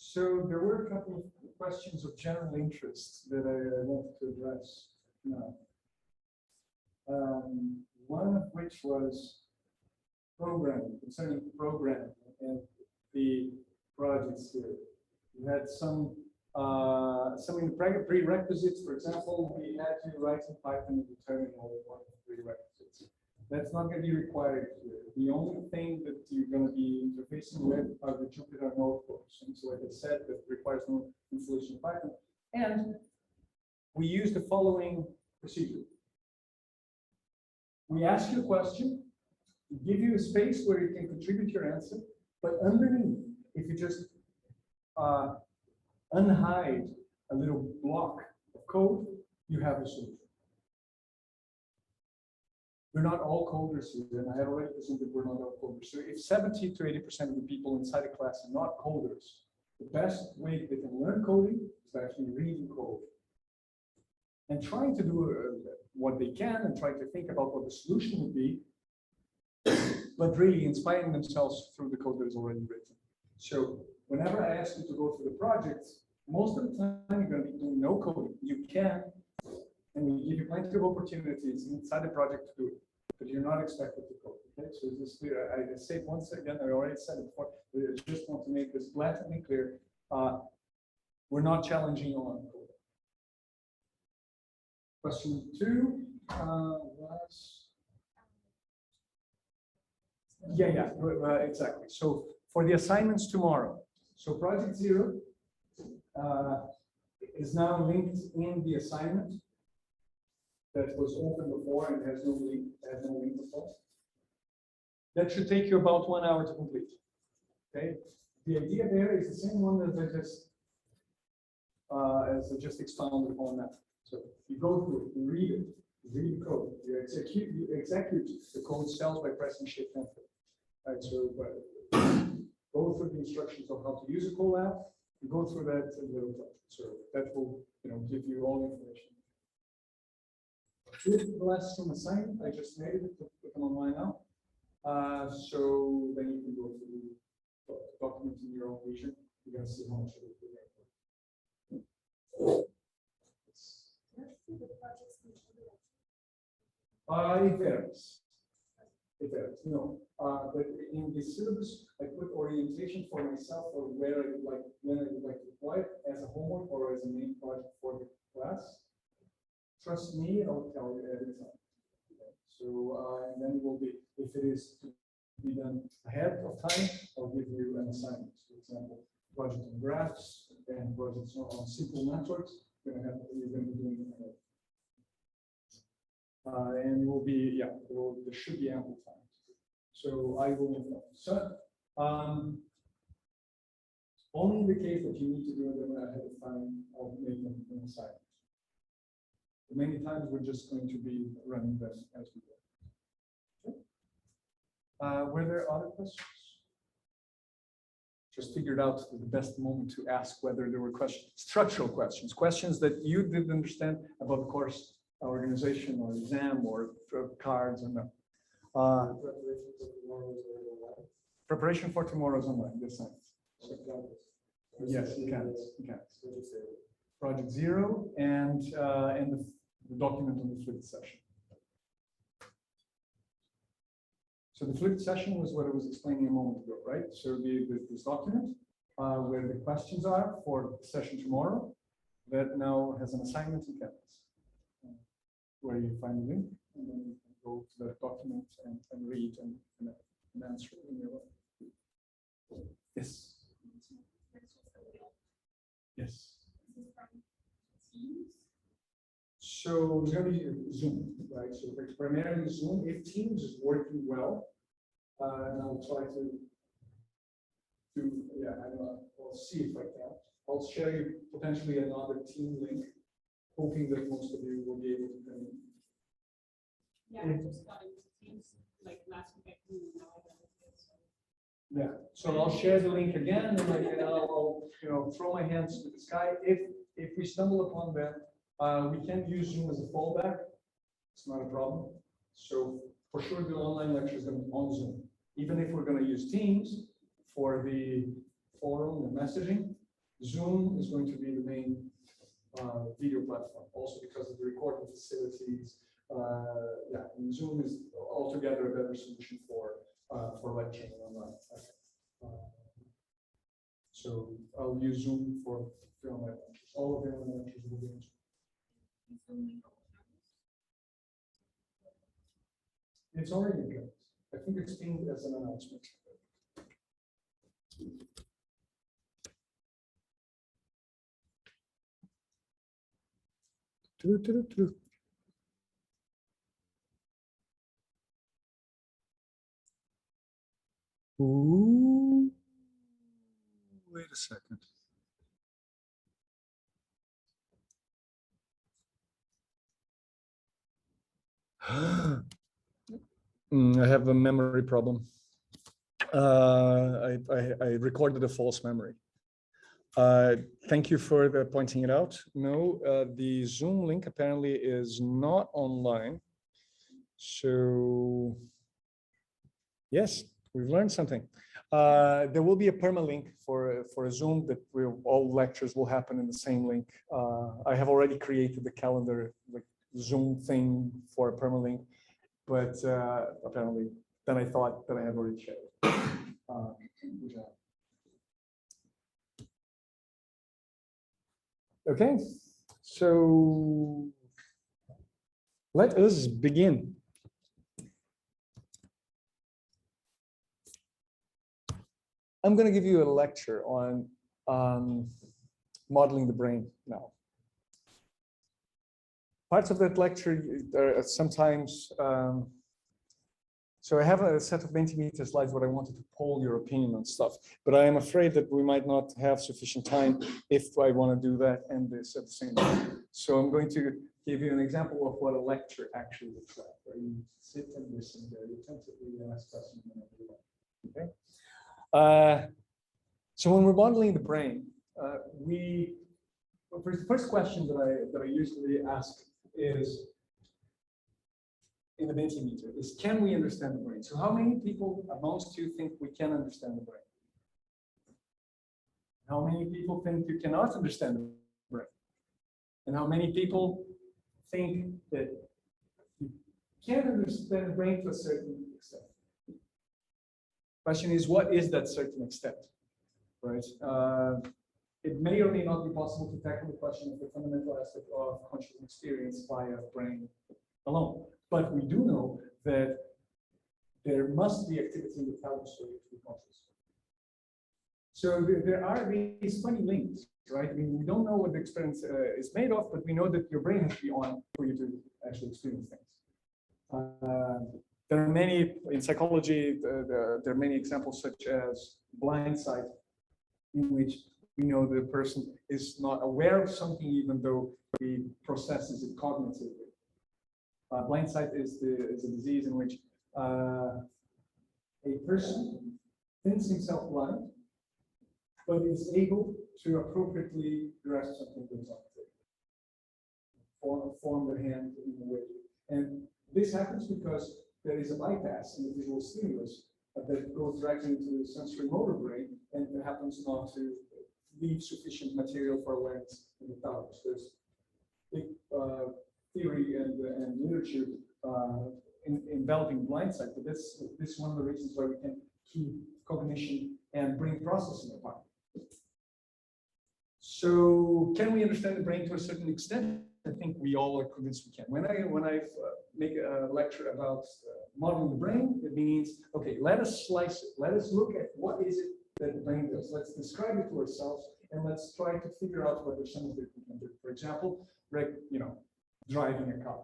So there were a couple of questions of general interest that I wanted to address now. One of which was programming, concerning programming and the projects here. We had some in the prerequisites. For example, we had to write in Python a terminal one of the prerequisites. That's not going to be required here. The only thing that you're going to be interfacing with are the Jupyter notebooks. And so, like I said, that requires no installation of Python. And we use the following procedure. We ask you a question, we give you a space where you can contribute your answer, but underneath, if you just unhide a little block of code, you have a solution. We're not all coders here, and I have already presented we're not all coders. So if 70 to 80% of the people inside a class are not coders, the best way they can learn coding is by actually reading code and trying to do what they can and trying to think about what the solution would be, but really inspiring themselves through the code that is already written. So whenever I ask you to go through the projects, most of the time you're going to be doing no coding. You can, and we give you plenty of opportunities inside the project to do it, but you're not expected to code. Okay, so is this clear? I say it once again, I already said it before, but I just want to make this blatantly clear. We're not challenging on code. Question 2 was, exactly. So for the assignments tomorrow, so project 0 is now linked in the assignment that was open before and has no link before. That should take you about 1 hour to complete. Okay, the idea there is the same one as I just expounded upon that. So you go through it, you read it, you read the code, you execute the code cells by pressing Shift Enter. Right, so go through the instructions of how to use a collab. You go through that in the project. So that will, give you all the information. Here's the last from assignment. I just made it. Put them online now. So then you can go through the document in your own region. You're going to see how much it will be. It varies. It varies. No, but in the syllabus, I put orientation for myself or when I would like to apply it as a homework or as a main project for the class. Trust me, I'll tell you every time. Okay. So and then it will be, if it is to be done ahead of time, I'll give you an assignment. For example, project on graphs and projects on simple networks. You're going to be doing it. And it will be, there should be ample time. So I will inform. So only in the case that you need to do them ahead of time, I'll make them an assignment. Many times we're just going to be running them as we go. Okay. Were there other questions? Just figured out the best moment to ask whether there were questions, structural questions, questions that you didn't understand about the course organization or exam or cards and preparation for tomorrow's online. This science. Yes, you can. Project 0 and the document on the flipped session. So the flipped session was what I was explaining a moment ago, right? So this document where the questions are for the session tomorrow, that now has an assignment in Canvas, where you find the link and then you can go to the document and read and answer in your own. Yes. Yes. So it's going to be Zoom, right? So it's primarily Zoom. If Teams is working well, and I'll try to I'll see if I can. I'll share you potentially another team link, hoping that most of you will be able to come in. Yeah, I just got into Teams like last week. Yeah, so I'll share the link again, and I'll throw my hands to the sky. If we stumble upon that, we can use Zoom as a fallback. It's not a problem. So for sure, the online lecture is going to be on Zoom. Even if we're going to use Teams for the forum and messaging, Zoom is going to be the main video platform, also because of the recording facilities. Yeah, and Zoom is altogether a better solution for lecturing online. Okay. So I'll use Zoom for online lectures. All of the online lectures will be on Zoom. It's already in place. I think it's being as an announcement. Ooh, wait a second. I have a memory problem. I recorded a false memory. Thank you for pointing it out. No, the Zoom link apparently is not online. So yes, we've learned something. There will be a permalink for Zoom that all lectures will happen in the same link. I have already created the calendar, like Zoom thing for a permalink, but apparently then I thought that I had already shared it. Okay, so let us begin. I'm going to give you a lecture on modeling the brain now. Parts of that lecture are sometimes, so I have a set of Mentimeter slides where I wanted to poll your opinion on stuff, but I am afraid that we might not have sufficient time if I want to do that and this at the same time. So I'm going to give you an example of what a lecture actually looks like, where you sit and listen very attentively and ask questions. Okay. So when we're modeling the brain, the first question that I usually ask is in the Mentimeter is, can we understand the brain? So how many people amongst you think we can understand the brain? How many people think you cannot understand the brain? And how many people think that you can understand the brain to a certain extent? Question is, what is that certain extent, right? It may or may not be possible to tackle the question of the fundamental aspect of conscious experience via brain alone. But we do know that there must be activity in the thalamus for you to be conscious. So there are these funny links, right? I mean, we don't know what the experience is made of, but we know that your brain has to be on for you to actually experience things. There are many, in psychology, there are many examples such as blind sight, in which we know the person is not aware of something even though he processes it cognitively. Blind sight is a disease in which a person thinks himself blind, but is able to appropriately grasp something that's on the form their hand in a way. And this happens because there is a bypass in the visual stimulus that goes directly into the sensory motor brain, and it happens not to leave sufficient material for awareness in the thalamus. There's big theory and literature in enveloping blind sight, but this is one of the reasons why we can keep cognition and brain processing apart. So, can we understand the brain to a certain extent? I think we all are convinced we can. When I make a lecture about modeling the brain, it means, okay, let us slice it. Let us look at what is it that the brain does. Let's describe it to ourselves, and let's try to figure out whether some of it we can do. For example, driving a car,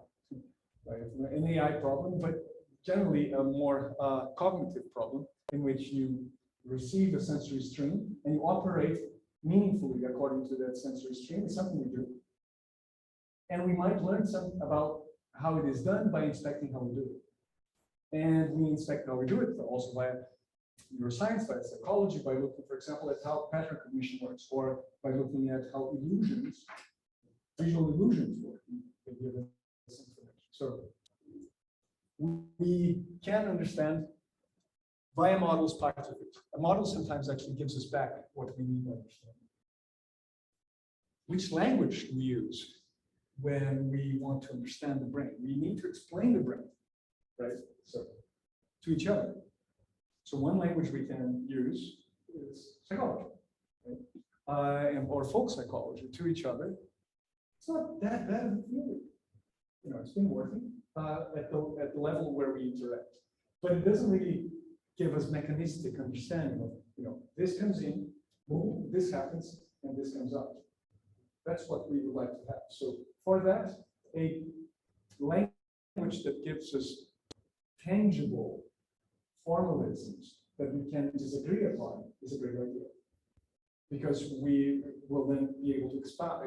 right? An AI problem, but generally a more cognitive problem in which you receive a sensory stream and you operate meaningfully according to that sensory stream. It's something we do. And we might learn something about how it is done by inspecting how we do it. And we inspect how we do it also by neuroscience, by psychology, by looking, for example, at how pattern recognition works, or by looking at how illusions, visual illusions work. So we can understand via models part of it. A model sometimes actually gives us back what we need to understand. which language do we use when we want to understand the brain? We need to explain the brain, right? So to each other. So one language we can use is psychology, right? Or folk psychology to each other. It's not that bad of a theory. You know, it's been working at the level where we interact, but it doesn't really give us mechanistic understanding of, you know, this comes in, boom, this happens, and this comes out. That's what we would like to have. So for that, a language that gives us tangible formalisms that we can disagree upon is a great idea. Because we will then be able to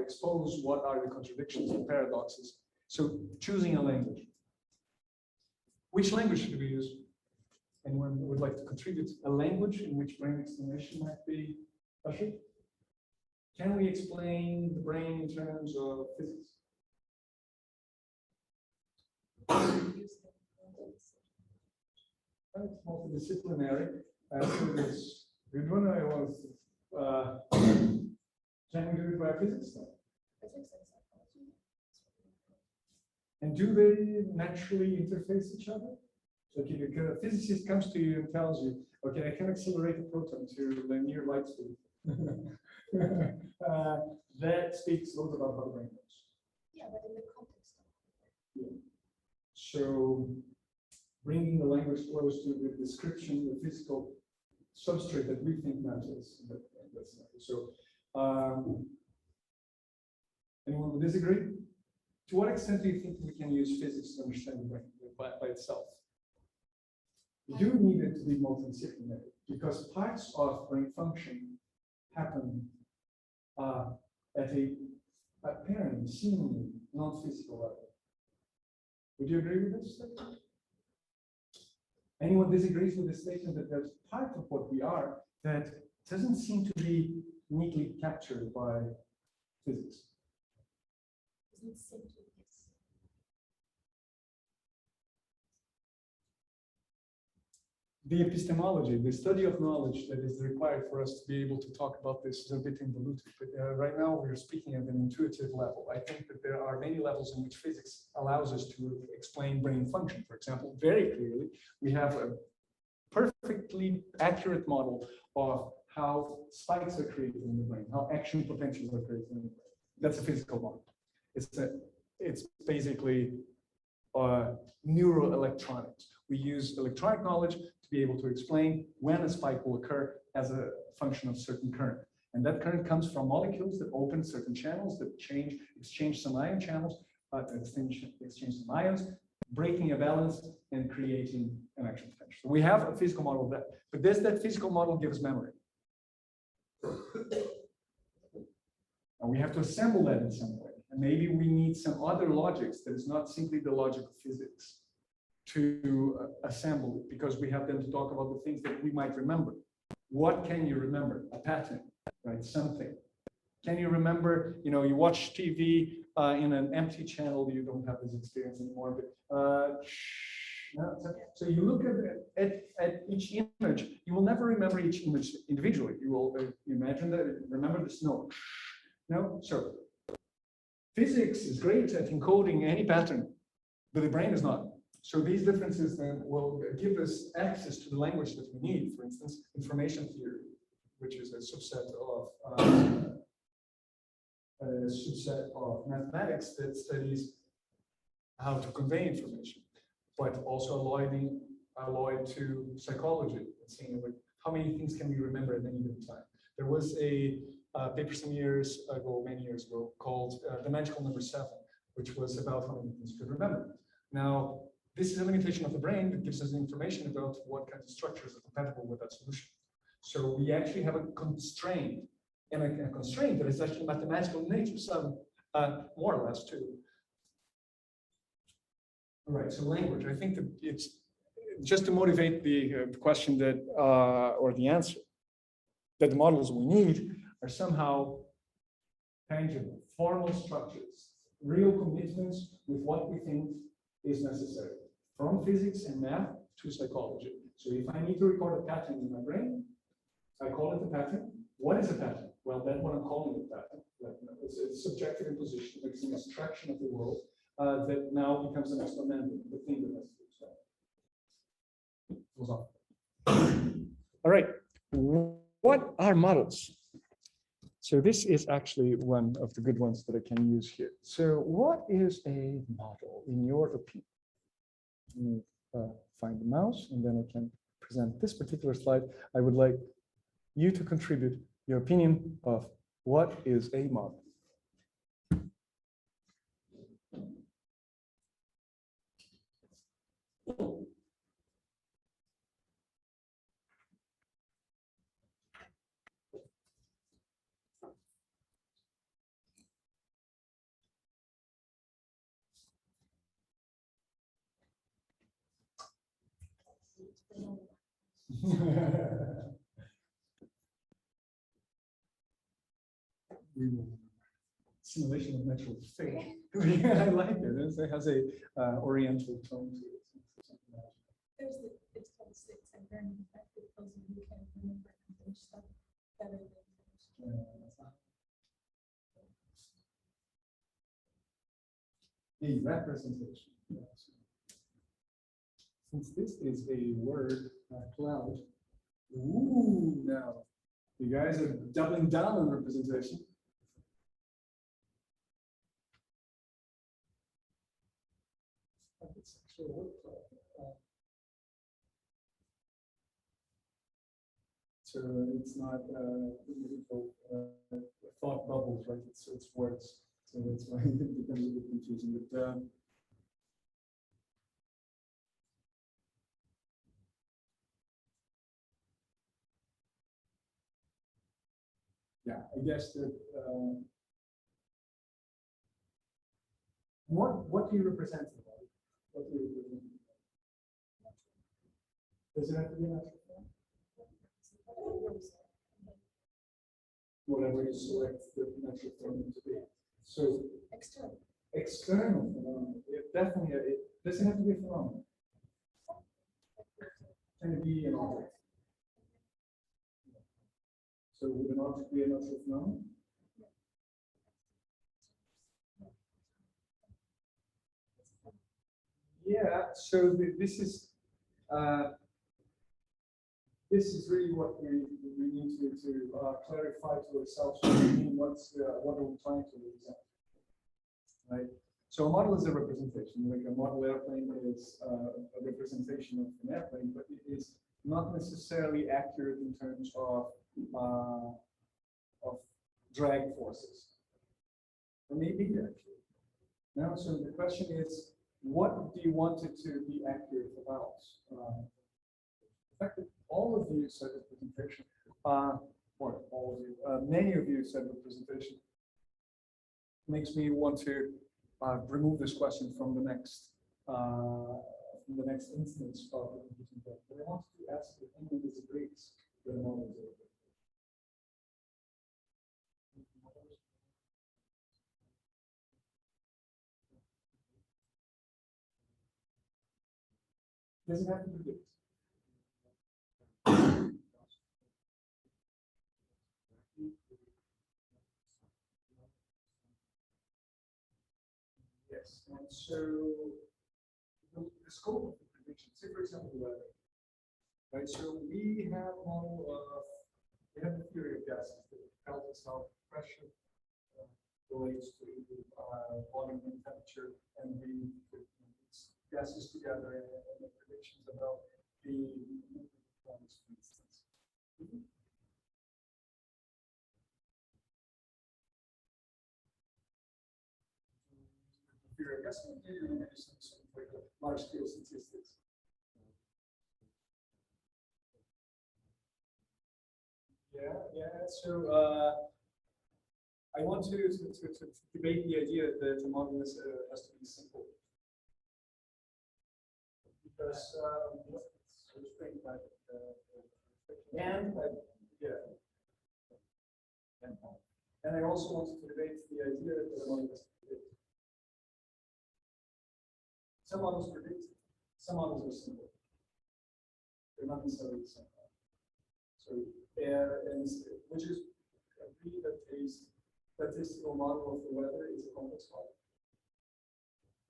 expose what are the contradictions and paradoxes. So choosing a language. Which language should we use? Anyone would like to contribute a language in which brain explanation might be ushered? Can we explain the brain in terms of physics? It's multidisciplinary. So this good one. I was. Can we do it by physics then? And do they naturally interface each other? So if a physicist comes to you and tells you, okay, I can accelerate a proton to the near light speed. That speaks a lot about how the brain works. Yeah, but in the context of Yeah. So bringing the language close to the description, the physical substrate that we think matters. That's nice. So anyone would disagree? To what extent do you think we can use physics to understand the brain by itself? You do need it to be multidisciplinary because parts of brain function happen at a apparently, seemingly non-physical level. Would you agree with this statement? Anyone disagrees with the statement that there's part of what we are that doesn't seem to be neatly captured by physics? Doesn't seem to be. The epistemology, the study of knowledge that is required for us to be able to talk about this is a bit involuted. But right now we're speaking at an intuitive level. I think that there are many levels in which physics allows us to explain brain function. For example, very clearly, we have a perfectly accurate model of how spikes are created in the brain, how action potentials are created in the brain. That's a physical model. It's basically neuroelectronics. We use electronic knowledge to be able to explain when a spike will occur as a function of certain current. And that current comes from molecules that open certain channels that exchange some ion channels, exchange some ions, breaking a balance and creating an action potential. So we have a physical model of that. But does that physical model give us memory? And we have to assemble that in some way. And maybe we need some other logics that is not simply the logic of physics to assemble it, because we have them to talk about the things that we might remember. What can you remember? A pattern, right? Something. Can you remember, you know, you watch TV in an empty channel, you don't have this experience anymore, but so you look at each image, you will never remember each image individually. You will imagine that, remember the snow. No? So physics is great at encoding any pattern, but the brain is not. So these differences then will give us access to the language that we need. For instance, information theory, which is a subset of mathematics that studies how to convey information, but also alloyed to psychology and seeing like how many things can we remember at any given time. There was a paper some years ago, many years ago, called The Magical Number 7, which was about how many things you could remember. Now, this is a limitation of the brain that gives us information about what kinds of structures are compatible with that solution. So we actually have a constraint, and a constraint that is actually mathematical in nature, some more or less too. All right, so language. I think that it's just to motivate the question that, or the answer, that the models we need are somehow tangible, formal structures, real commitments with what we think is necessary, from physics and math to psychology. So if I need to record a pattern in my brain, I call it a pattern. What is a pattern? Well, that's what I'm calling a pattern. It's a subjective imposition, like an abstraction of the world that now becomes an exponent, the thing that has to be philosophical. All right, what are models? So this is actually one of the good ones that I can use here. So what is a model in your opinion? Let me find the mouse and then I can present this particular slide. I would like you to contribute your opinion of what is a model. Simulation of natural state. I like it. It has a oriental tone to it. There's the, it's called six and very effective because you can remember and stuff better than. A representation. Since this is a word cloud, ooh, now you guys are doubling down on representation. It's actually a word cloud. So it's not thought bubbles, right? It's words. So that's why it becomes a bit confusing. But yeah, I guess that what do you represent about it? What do you represent? Does it have to be a natural form? Whatever you select the natural form to be. So External. external phenomenon. It definitely it doesn't have to be a phenomenon. Can it be an object? So would an object be a natural phenomenon? Yeah, so this is really what we need to clarify to ourselves what are we trying to represent, right? So a model is a representation. Like a model airplane is a representation of an airplane, but it is not necessarily accurate in terms of drag forces. Or maybe actually. Now, so the question is, what do you want it to be accurate about? In fact, all of you said representation, or all of you, many of you said representation. Makes me want to remove this question from the next instance of representation. But I want to ask if anyone disagrees with the model. Doesn't have to be good. Yes, and so the scope of the prediction, say for example, the weather, right? So we have the theory of gases that tells us how pressure relates to volume and temperature, and we put gases together and make predictions about the performance, for instance. Theory of gases, and some like large scale statistics. Yeah. So I want to debate the idea that the model has to be simple. Because and I also wanted to debate the idea that the model has to predict. Some models predict, some models are simple. They're not necessarily the same. So and which is agree that statistical model of the weather is a complex model.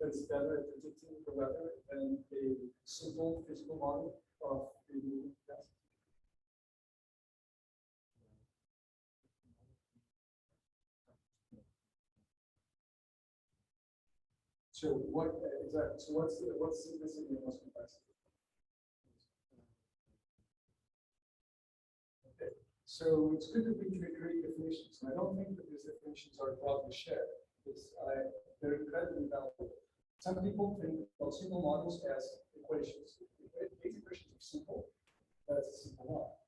That's better at predicting the weather than a simple physical model of the moving gas. So what exactly? So what's simplicity and what's complexity? Okay. So it's good that we create definitions. And I don't think that these definitions are broadly shared. They're incredibly valuable. Some people think about simple models as equations. If these equations are simple, that's a simple model.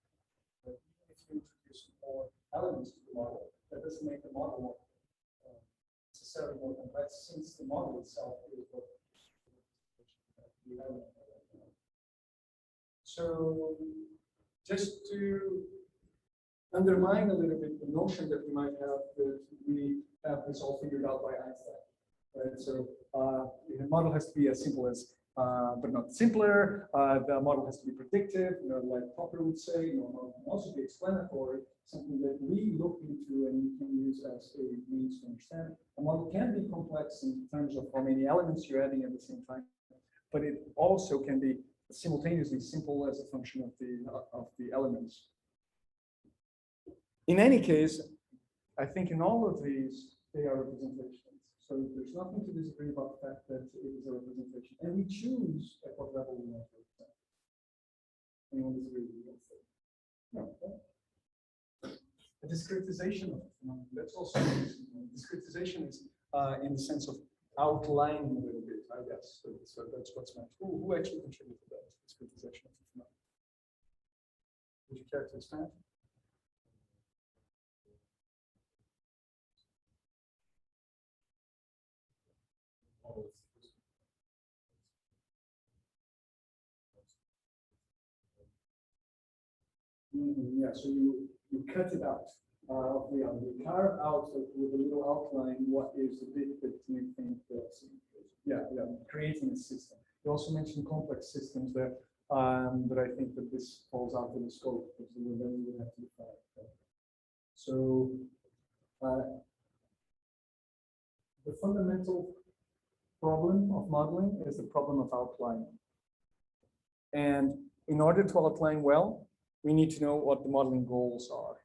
But even if you introduce more elements to the model, that doesn't make the model more necessarily more complex, since the model itself is what the element. So just to undermine a little bit the notion that we might have that we have this all figured out by Einstein. Right? So the model has to be as simple as, but not simpler. The model has to be predictive, like Popper would say. The model can also be explanatory, something that we look into and we can use as a means to understand. A model can be complex in terms of how many elements you're adding at the same time, but it also can be simultaneously simple as a function of the elements. In any case, I think in all of these, they are representations. So there's nothing to disagree about the fact that it is a representation. And we choose at what level we want to represent. Anyone disagree with that? No. A discretization of the phenomenon. That's also discretization is in the sense of outlining a little bit, I guess. So that's what's meant. Who actually contributed to that discretization of the phenomenon? Would you care to expand? Yeah, so you cut it out. You carve out with a little outline what is the bit that you think that's creating a system. You also mentioned complex systems there, but I think that this falls out of the scope because then you would have to define. Right? So the fundamental problem of modeling is the problem of outlining. And in order to outline well, we need to know what the modeling goals are.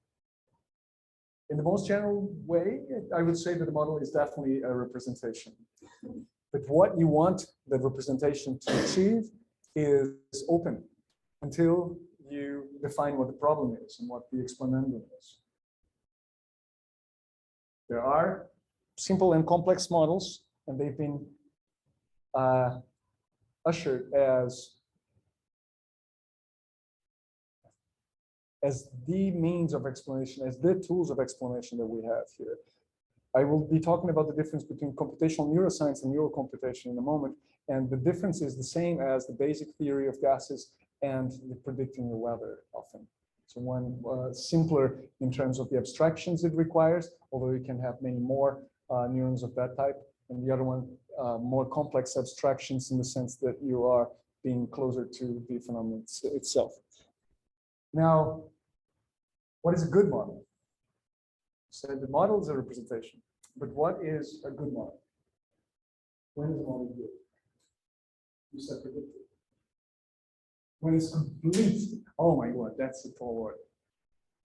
In the most general way, I would say that the model is definitely a representation. But what you want the representation to achieve is open until you define what the problem is and what the explanandum is. There are simple and complex models, and they've been ushered as the means of explanation, as the tools of explanation that we have here. I will be talking about the difference between computational neuroscience and neural computation in a moment, and the difference is the same as the basic theory of gases and the predicting the weather often. So one simpler in terms of the abstractions it requires, although you can have many more neurons of that type, and the other one more complex abstractions in the sense that you are being closer to the phenomenon itself. Now, what is a good model? So the model is a representation, but what is a good model? When is a model good? You said predictive. When it's complete. Oh my God, that's a tall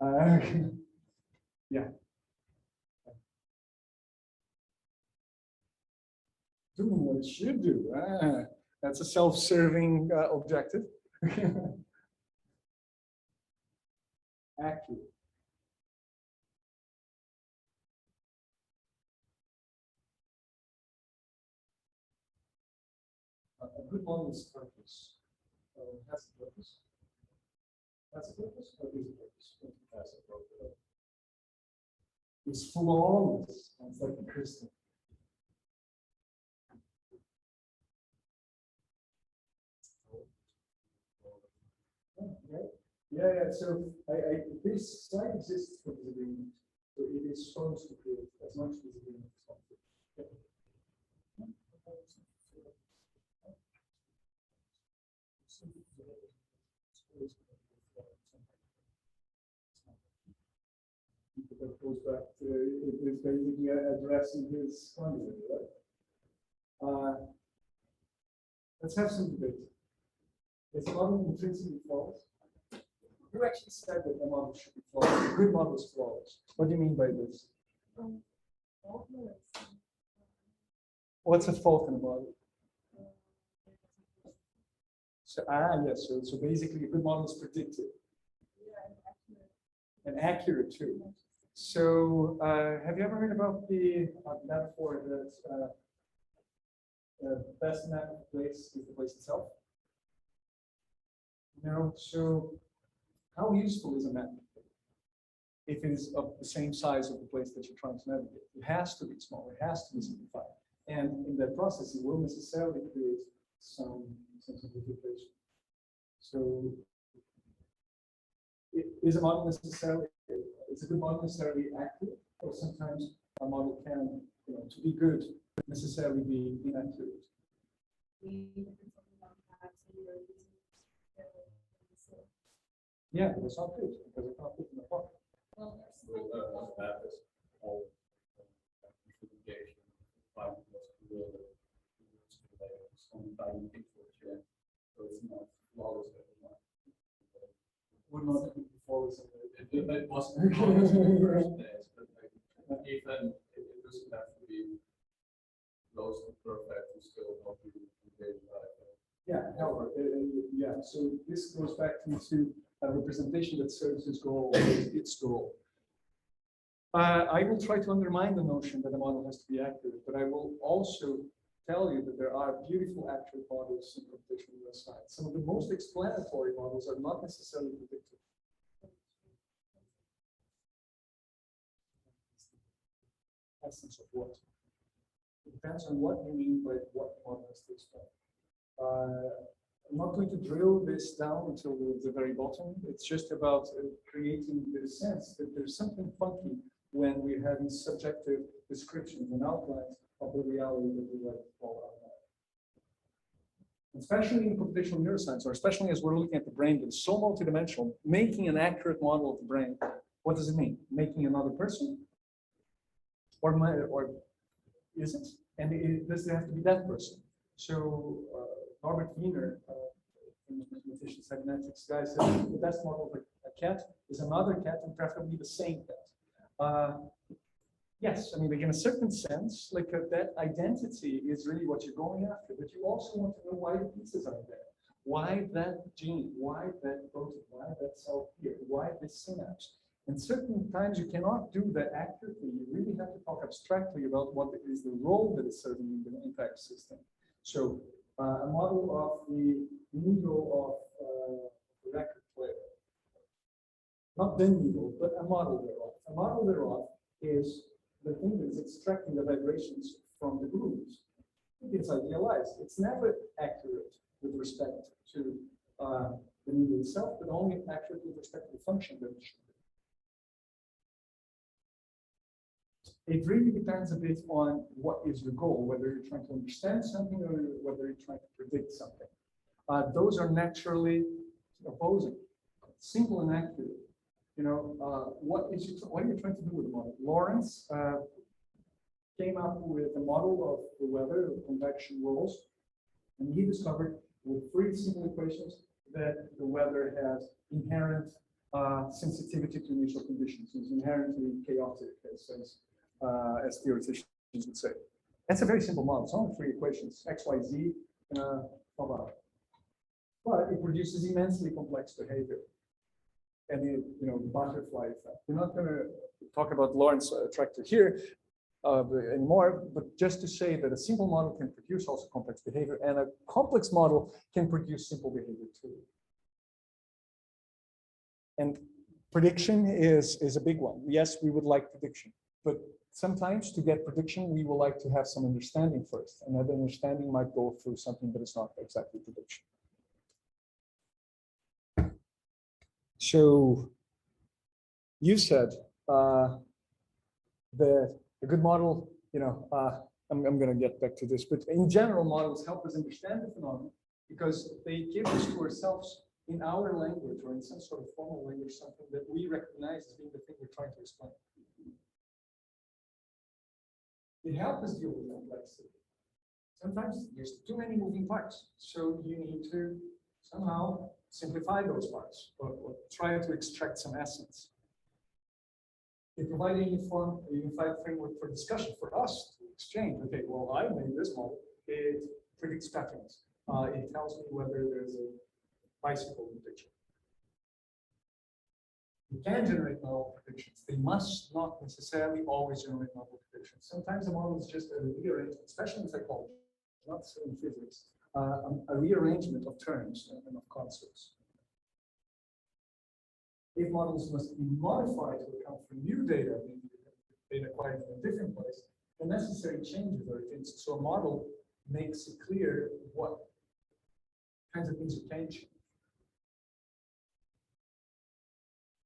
word. Yeah. Doing what it should do. That's a self-serving objective. Accurate. A good model is purpose. Has a purpose. Has a purpose or is a purpose? Has a purpose. It's flawless. It's like a crystal. Yeah. So this slide exists for disagreement. So it is supposed to create as much disagreement as possible. That goes back to basically addressing his concept, right? Let's have some debate. Is a model intrinsically flawless? Who actually said that a model should be flawless? A good model is flawless. What do you mean by this? What's a fault in a model? So, yes. So basically, a good model is predictive and accurate too. So, have you ever heard about the metaphor that the best map of the place is the place itself? No. So, how useful is a map if it is of the same size of the place that you're trying to navigate? It has to be small. It has to be simplified. And in that process, it will necessarily create some simplification. So, is a model necessarily, is a good model necessarily accurate? Or sometimes a model can, to be good, necessarily be inaccurate. Yeah, that's not good because it's not good in the pocket. Would not be flawless. It wasn't flawless in the first place, but even it doesn't have to be close to perfect, you still not be daily life. Yeah, however, yeah. So this goes back into a representation that serves its goal. I will try to undermine the notion that a model has to be accurate, but I will also tell you that there are beautiful accurate models in computational neuroscience. Some of the most explanatory models are not necessarily predictive. Essence of what? It depends on what you mean by what model has to explain. I'm not going to drill this down until the very bottom. It's just about creating the sense that there's something funky when we're having subjective descriptions and outlines of the reality that we like to call out. Especially in computational neuroscience, or especially as we're looking at the brain that is so multidimensional, making an accurate model of the brain, what does it mean? Making another person? Or is it? And does it have to be that person? So Norbert Wiener, famous mathematician, cybernetics guy, said the best model of a cat is another cat and preferably the same cat. Yes, I mean, like in a certain sense, like that identity is really what you're going after, but you also want to know why the pieces are there. Why that gene? Why that protein? Why that cell here? Why this synapse? And certain times you cannot do that accurately. You really have to talk abstractly about what is the role that is serving in the entire system. So a model of the needle of the record player. Not the needle, but a model thereof. A model thereof is the thing that is extracting the vibrations from the grooves. It's idealized. It's never accurate with respect to the needle itself, but only accurate with respect to the function that it should be. It really depends a bit on what is your goal, whether you're trying to understand something or whether you're trying to predict something. Those are naturally opposing. Simple and accurate. What are you trying to do with the model? Lawrence came up with a model of the weather, of convection rolls, and he discovered with 3 simple equations that the weather has inherent sensitivity to initial conditions. It's inherently chaotic, as theoreticians would say. That's a very simple model. It's only 3 equations: x, y, z, blah, blah. But it produces immensely complex behavior. And the butterfly effect. We're not going to talk about Lorentz attractor here anymore, but just to say that a simple model can produce also complex behavior, and a complex model can produce simple behavior too. And prediction is a big one. Yes, we would like prediction, but sometimes to get prediction, we would like to have some understanding first, and that understanding might go through something that is not exactly prediction. So you said that a good model, I'm going to get back to this, but in general, models help us understand the phenomenon because they give us to ourselves in our language or in some sort of formal language something that we recognize as being the thing we're trying to explain. They help us deal with complexity. Sometimes there's too many moving parts, so you need to somehow simplify those parts or try to extract some essence. They provide a unified framework for discussion for us to exchange. Okay, well, I made this model. It predicts patterns. It tells me whether there's a bicycle in the picture. You can generate novel predictions. They must not necessarily always generate novel predictions. Sometimes the model is just a rearrangement, especially in psychology, not so in physics, a rearrangement of terms and of concepts. If models must be modified to account for new data, data acquired in a different place, the necessary changes are things. So a model makes it clear what kinds of things you can change.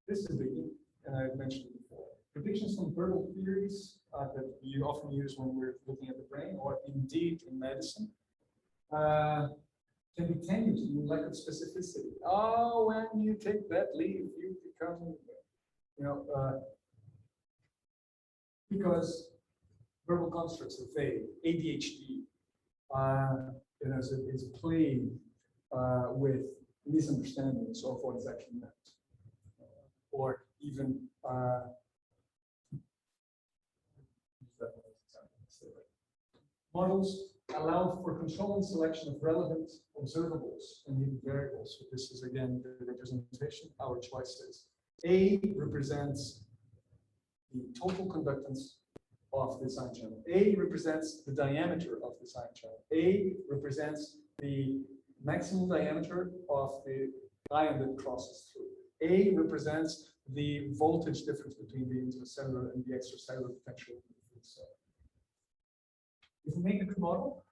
This is the, and I mentioned it before, predictions from verbal theories that you often use when we're looking at the brain, or indeed in medicine, can be tenuous in lack of specificity. Oh, when you take that leave, you become, because verbal constructs are vague. ADHD, is plagued with misunderstandings of what is actually meant. Or even models allow for control and selection of relevant observables and hidden variables. So this is again the representation, our choices. A represents the total conductance of the sign channel. A represents the diameter of the sign channel. A represents the maximum diameter of the ion that crosses through. A represents the voltage difference between the intracellular and the extracellular potential of the food cell. If we make a good model,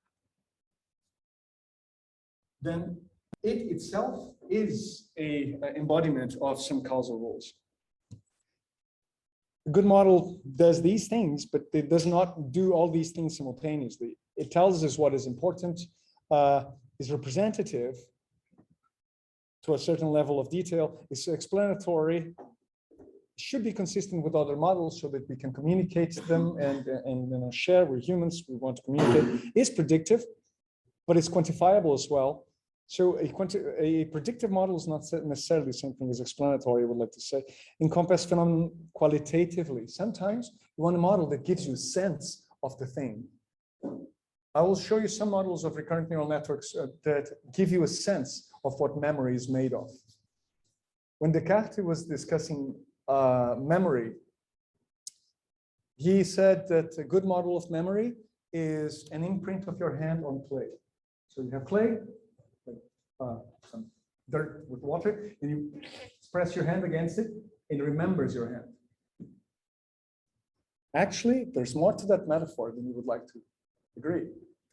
then it itself is an embodiment of some causal rules. A good model does these things, but it does not do all these things simultaneously. It tells us what is important, is representative to a certain level of detail, is explanatory, should be consistent with other models so that we can communicate them and share. We're humans, we want to communicate. Is predictive, but it's quantifiable as well. So a predictive model is not necessarily the same thing as explanatory, I would like to say. Encompass phenomenon qualitatively. Sometimes you want a model that gives you a sense of the thing. I will show you some models of recurrent neural networks that give you a sense of what memory is made of. When Descartes was discussing memory, he said that a good model of memory is an imprint of your hand on clay. So you have clay, some dirt with water, and you press your hand against it, and it remembers your hand. Actually, there's more to that metaphor than you would like to agree.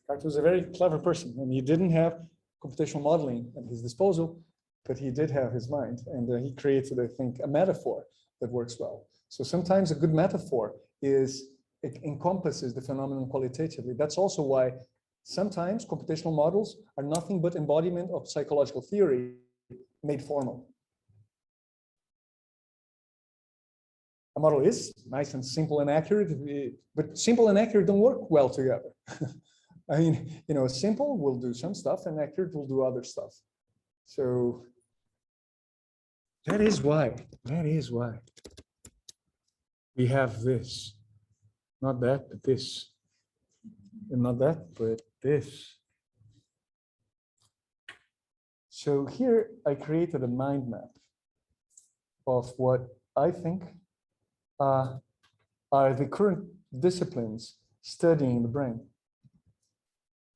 Descartes was a very clever person, and he didn't have computational modeling at his disposal, but he did have his mind, and he created, I think, a metaphor that works well. So sometimes a good metaphor it encompasses the phenomenon qualitatively. That's also why sometimes computational models are nothing but embodiment of psychological theory made formal. A model is nice and simple and accurate, but simple and accurate don't work well together. I mean, simple will do some stuff and accurate will do other stuff. So that is why we have this, not that, but this, and not that, but this. So here I created a mind map of what I think are the current disciplines studying the brain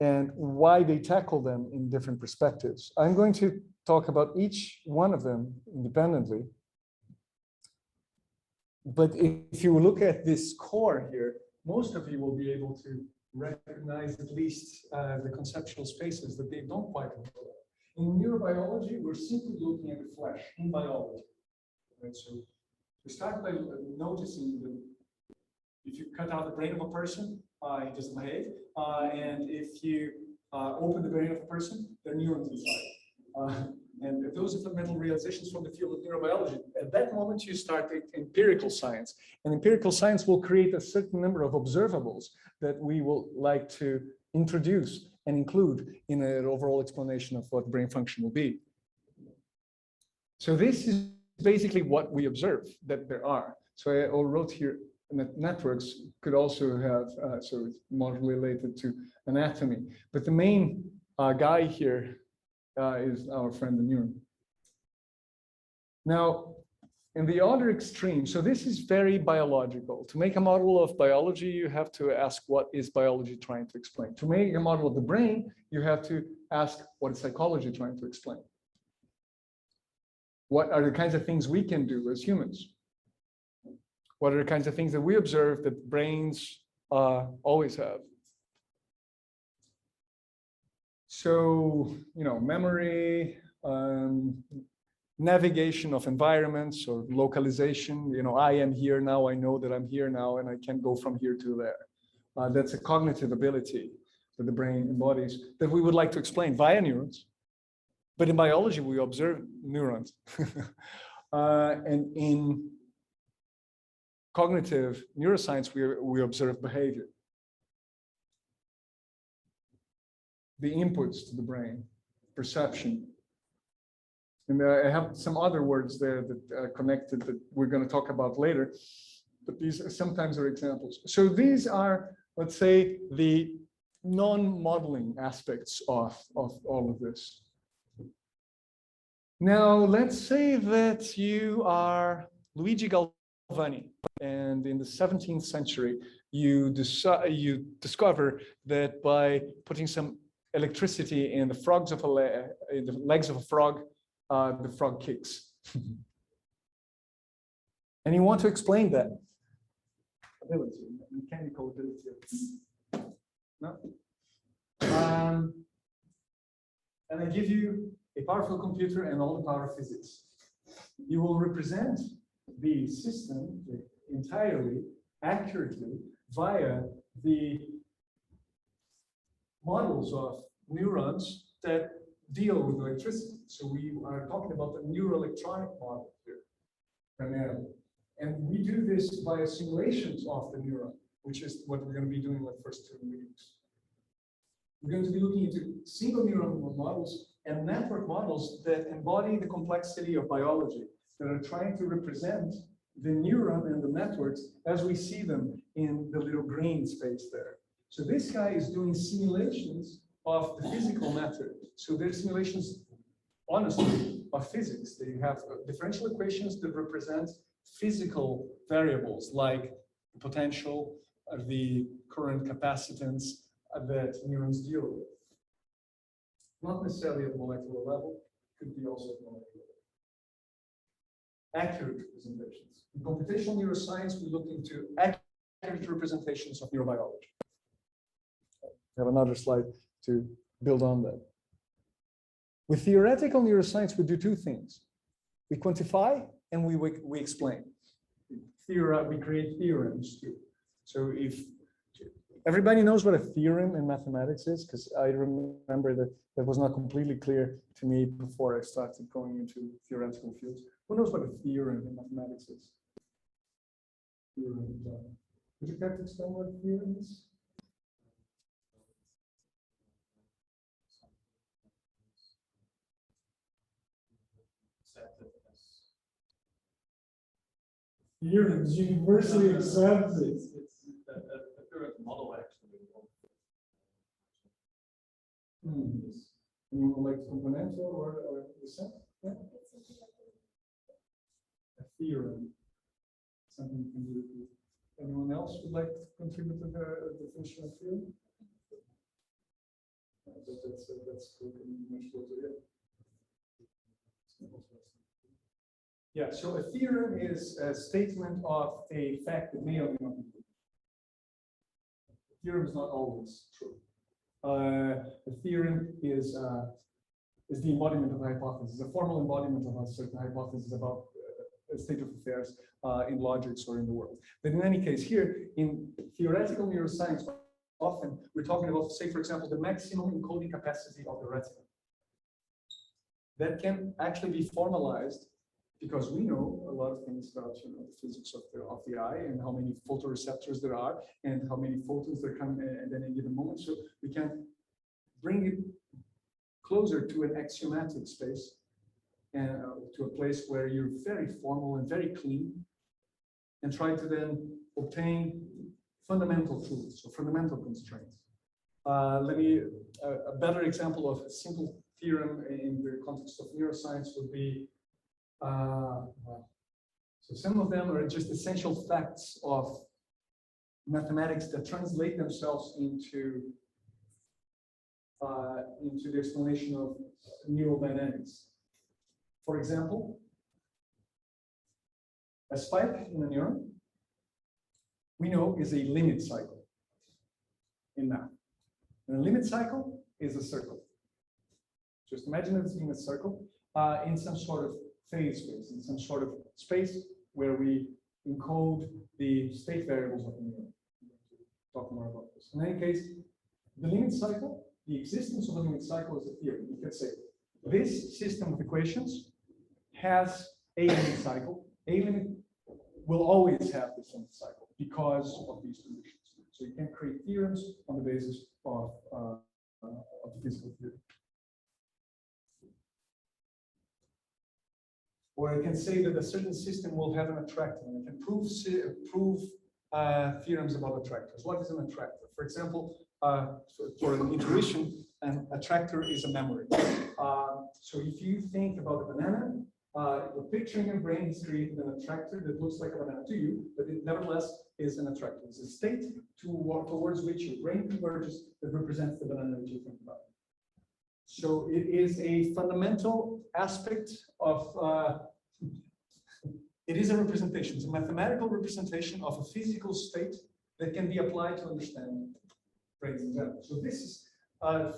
and why they tackle them in different perspectives. I'm going to talk about each one of them independently. But if you look at this core here, most of you will be able to recognize at least the conceptual spaces that they don't quite know. In neurobiology, we're simply looking at the flesh in biology. Right? So we start by noticing that if you cut out the brain of a person, it doesn't behave. And if you open the brain of a person, there are neurons inside. And those are fundamental realizations from the field of neurobiology. At that moment, you start empirical science. And empirical science will create a certain number of observables that we will like to introduce and include in an overall explanation of what brain function will be. So this is basically what we observe that there are. So I wrote here that networks could also have, so it's more related to anatomy. But the main guy here is our friend the neuron. Now, in the other extreme, so this is very biological. To make a model of biology, you have to ask what is biology trying to explain. To make a model of the brain, you have to ask what is psychology trying to explain. What are the kinds of things we can do as humans? What are the kinds of things that we observe that brains always have? So, memory, navigation of environments or localization. I am here now, I know that I'm here now, and I can go from here to there. That's a cognitive ability that the brain embodies that we would like to explain via neurons. But in biology, we observe neurons. And in cognitive neuroscience, we observe behavior. The inputs to the brain, perception. And I have some other words there that are connected that we're going to talk about later, but these sometimes are examples. So these are, let's say, the non-modeling aspects of all of this. Now, let's say that you are Luigi Galvani, and in the 17th century, you discover that by putting some electricity in the in the legs of a frog, the frog kicks. And you want to explain that ability, mechanical ability. No? And I give you a powerful computer and all the power of physics. You will represent the system entirely, accurately, via the models of neurons that deal with electricity. So we are talking about the neuroelectronic model here, primarily. And we do this via simulations of the neuron, which is what we're going to be doing in the first 2 weeks. We're going to be looking into single neuron models and network models that embody the complexity of biology, that are trying to represent the neuron and the networks as we see them in the little green space there. So this guy is doing simulations of the physical matter. So they're simulations, honestly, of physics. They have differential equations that represent physical variables like the potential, the current capacitance that neurons deal with. Not necessarily at the molecular level, could be also at the molecular level. Accurate representations. In computational neuroscience, we look into accurate representations of neurobiology. I have another slide to build on that. With theoretical neuroscience, we do 2 things. We quantify and we explain. We create theorems too. So if everybody knows what a theorem in mathematics is, because I remember that was not completely clear to me before I started going into theoretical fields. Who knows what a theorem in mathematics is? Would you care to explain what a theorem is? Theorems universally accepted. It's a current model actually. And you would like exponential or the set? Yeah. A theorem. Something you can do. Anyone else would like to contribute to the definition of theorem? That's much closer. Yeah, so a theorem is a statement of a fact that may or may not be true. A theorem is not always true. A theorem is the embodiment of a hypothesis, a formal embodiment of a certain hypothesis about a state of affairs in logics or in the world. But in any case, here in theoretical neuroscience, often we're talking about, say, for example, the maximum encoding capacity of the retina. that can actually be formalized, because we know a lot of things about the physics of the eye and how many photoreceptors there are and how many photons there come at any given moment. So we can bring it closer to an axiomatic space and to a place where you're very formal and very clean, and try to then obtain fundamental truths or fundamental constraints. Let me, a better example of a simple theorem in the context of neuroscience would be, so some of them are just essential facts of mathematics that translate themselves into the explanation of neural dynamics. For example, a spike in a neuron, we know, is a limit cycle in math. And a limit cycle is a circle. Just imagine it as being a circle in some sort of phase space, in some sort of space where we encode the state variables of the neuron. We'll talk more about this. In any case, the limit cycle, the existence of a limit cycle is a theory. You can say this system of equations has a limit cycle. A limit will always have this limit cycle because of these conditions. So you can create theorems on the basis of the physical theory. Or I can say that a certain system will have an attractor, and I can prove theorems about attractors. What is an attractor? For example, for an intuition, an attractor is a memory. So if you think about a banana, the picture in your brain has created an attractor that looks like a banana to you, but it nevertheless is an attractor. It's a state towards which your brain converges that represents the banana that you think about. So it is a fundamental aspect of, it is a representation. It's a mathematical representation of a physical state that can be applied to understand brains in general. So this is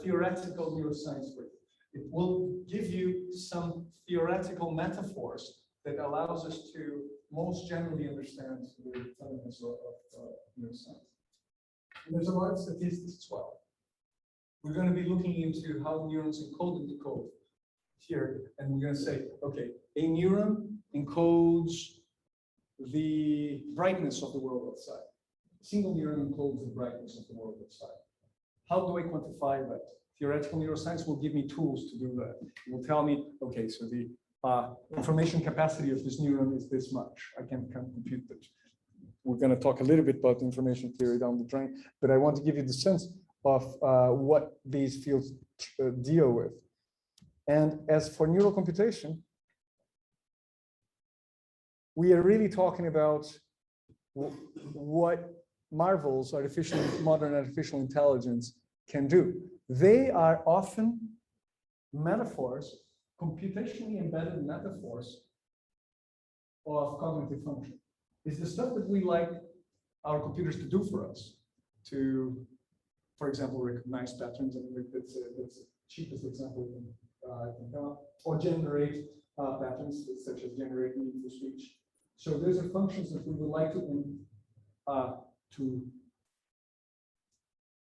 theoretical neuroscience work. It will give you some theoretical metaphors that allows us to most generally understand the fundamentals of neuroscience. And there's a lot of statistics as well. We're going to be looking into how neurons encode and decode here, and we're going to say, okay, a neuron encodes the brightness of the world outside. A single neuron encodes the brightness of the world outside. How do I quantify that? Theoretical neuroscience will give me tools to do that. It will tell me, okay, so the information capacity of this neuron is this much. I can compute that. We're going to talk a little bit about information theory down the drain, but I want to give you the sense of what these fields deal with. And as for neural computation, we are really talking about what marvels modern artificial intelligence can do. They are often metaphors, computationally embedded metaphors of cognitive function. It's the stuff that we like our computers to do for us, to, for example, recognize patterns, and that's the cheapest example I can come up, or generate patterns, such as generate meaningful speech. So those are functions that we would like to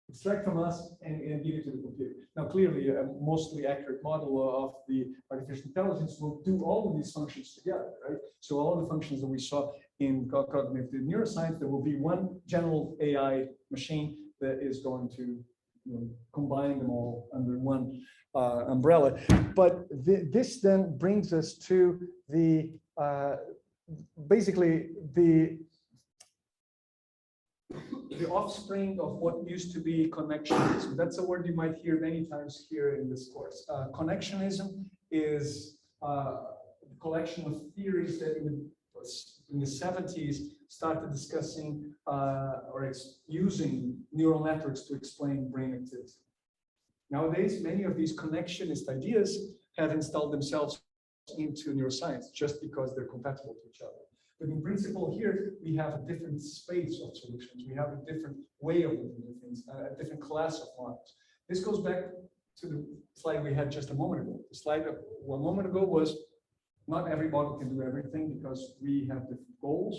extract from us and give it to the computer. Now, clearly, a mostly accurate model of the artificial intelligence will do all of these functions together, right? So all of the functions that we saw in cognitive neuroscience, there will be one general AI machine that is going to combine them all under one umbrella. But this then brings us to the basically the offspring of what used to be connectionism. That's a word you might hear many times here in this course. Connectionism is a collection of theories that in the 70s started discussing or using neural networks to explain brain activity. Nowadays, many of these connectionist ideas have installed themselves into neuroscience just because they're compatible to each other. But in principle here, we have a different space of solutions. We have a different way of looking at things, a different class of models. This goes back to the slide we had just a moment ago. The slide one moment ago was not every model can do everything because we have different goals.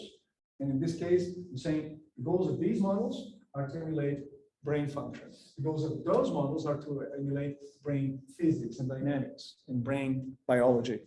And in this case, I'm saying the goals of these models are to emulate brain function. Because of those models are to emulate brain physics and dynamics and brain biology.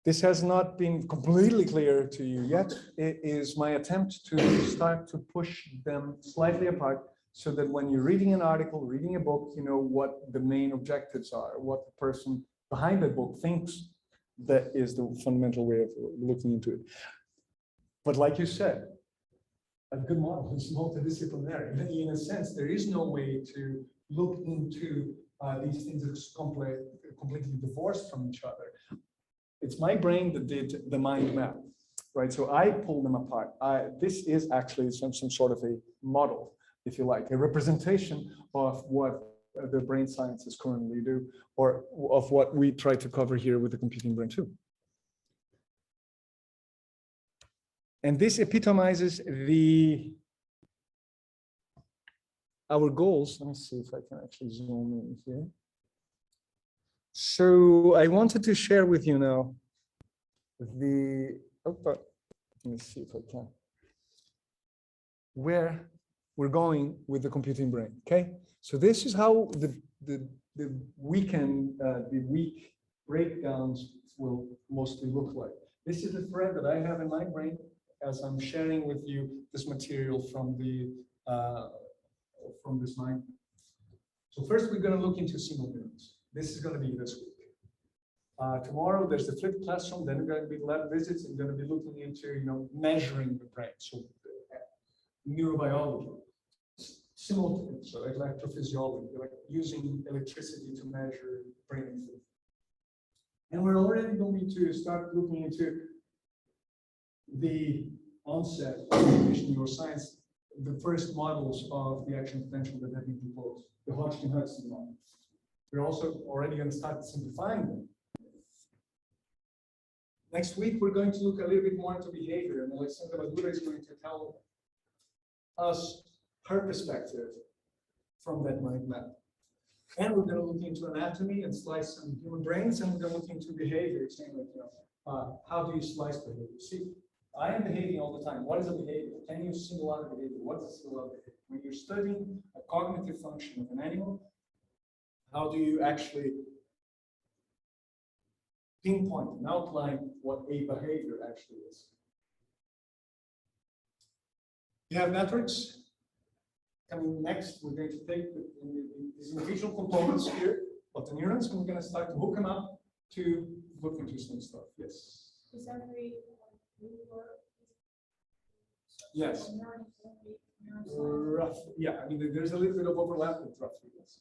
This has not been completely clear to you yet. It is my attempt to start to push them slightly apart so that when you're reading an article, reading a book, you know what the main objectives are, what the person behind the book thinks that is the fundamental way of looking into it. But like you said, a good model is multidisciplinary. In a sense, there is no way to look into these things as completely divorced from each other. It's my brain that did the mind map, right? So I pulled them apart. This is actually some sort of a model, if you like, a representation of what the brain sciences currently do, or of what we try to cover here with the computing brain too. And this epitomizes our goals. Let me see if I can actually zoom in here. So I wanted to share with you now let me see if I can, where we're going with the computing brain, okay? So this is how the week breakdowns will mostly look like. This is the thread that I have in my brain as I'm sharing with you this material from this mind. So first we're going to look into single neurons. This is going to be this week. Tomorrow there's the flipped classroom. Then we're going to be lab visits and going to be looking into measuring the brain. So neurobiology, simultaneously, so electrophysiology, like using electricity to measure brain activity. And we're already going to start looking into the onset of neuroscience, the first models of the action potential that have been proposed, the Hodgkin-Hudson model. We're also already going to start simplifying them. Next week, we're going to look a little bit more into behavior, and Alexandra Badura is going to tell us her perspective from that mind map. And we're going to look into anatomy and slice some human brains, and we're going to look into behavior, saying like, how do you slice behavior? See, I am behaving all the time. What is a behavior? Can you single out a behavior? What is a single out behavior? When you're studying a cognitive function of an animal, how do you actually pinpoint and outline what a behavior actually is? You have networks. Coming next, we're going to take these individual components here of the neurons, and we're going to start to hook them up to look into some stuff. Yes. Is every Yes. Roughly, yeah. I mean, there's a little bit of overlap, but roughly, yes.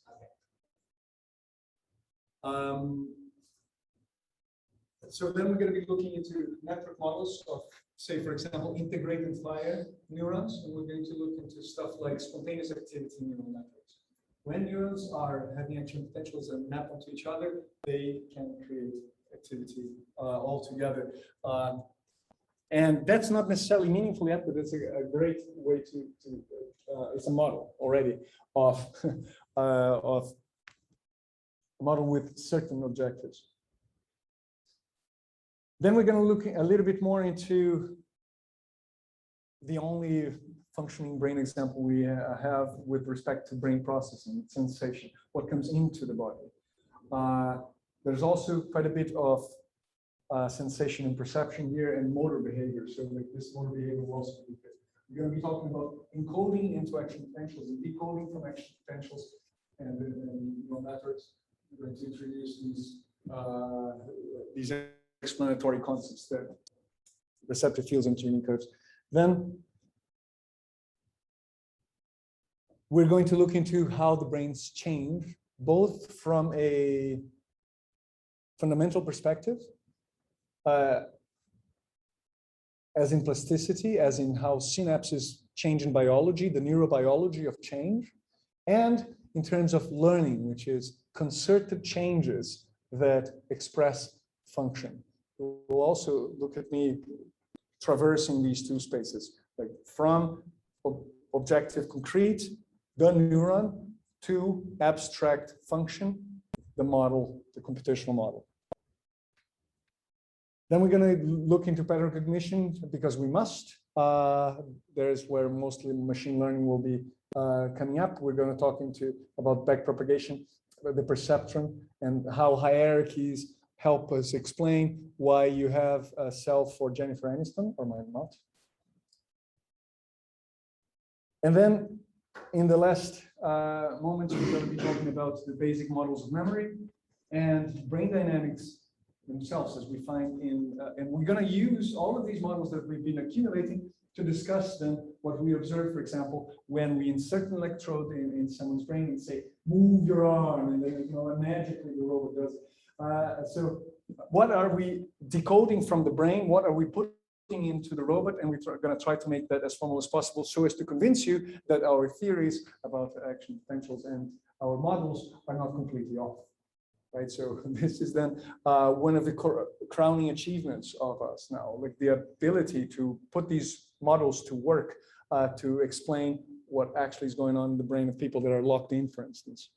So then we're going to be looking into network models of, say, for example, integrated flyer neurons, and we're going to look into stuff like spontaneous activity neural networks. When neurons are having action potentials and map onto each other, they can create activity altogether. And that's not necessarily meaningful yet, but it's a great way to it's a model already of a model with certain objectives. Then we're going to look a little bit more into the only functioning brain example we have with respect to brain processing, sensation, what comes into the body. There's also quite a bit of sensation and perception here and motor behavior. So like this motor behavior will also be good. We're going to be talking about encoding into action potentials and decoding from action potentials and neural networks. We're going to introduce these explanatory concepts that receptive fields and tuning curves. Then we're going to look into how the brains change, both from a fundamental perspective, as in plasticity, as in how synapses change in biology, the neurobiology of change, and in terms of learning, which is concerted changes that express function. We'll also look at me traversing these two spaces, like from objective concrete, the neuron, to abstract function, the model, the computational model. Then we're going to look into pattern recognition because we must. There's where mostly machine learning will be coming up. We're going to talk about backpropagation, the perceptron, and how hierarchies help us explain why you have a cell for Jennifer Aniston or might not. And then in the last moments, we're going to be talking about the basic models of memory and brain dynamics themselves, as we find in, and we're going to use all of these models that we've been accumulating to discuss then what we observe, for example, when we insert an electrode in someone's brain and say, move your arm, and then, magically the robot does it. So what are we decoding from the brain? What are we putting into the robot? And we're going to try to make that as formal as possible so as to convince you that our theories about action potentials and our models are not completely off. Right, so this is then one of the crowning achievements of us now, like the ability to put these models to work to explain what actually is going on in the brain of people that are locked in, for instance.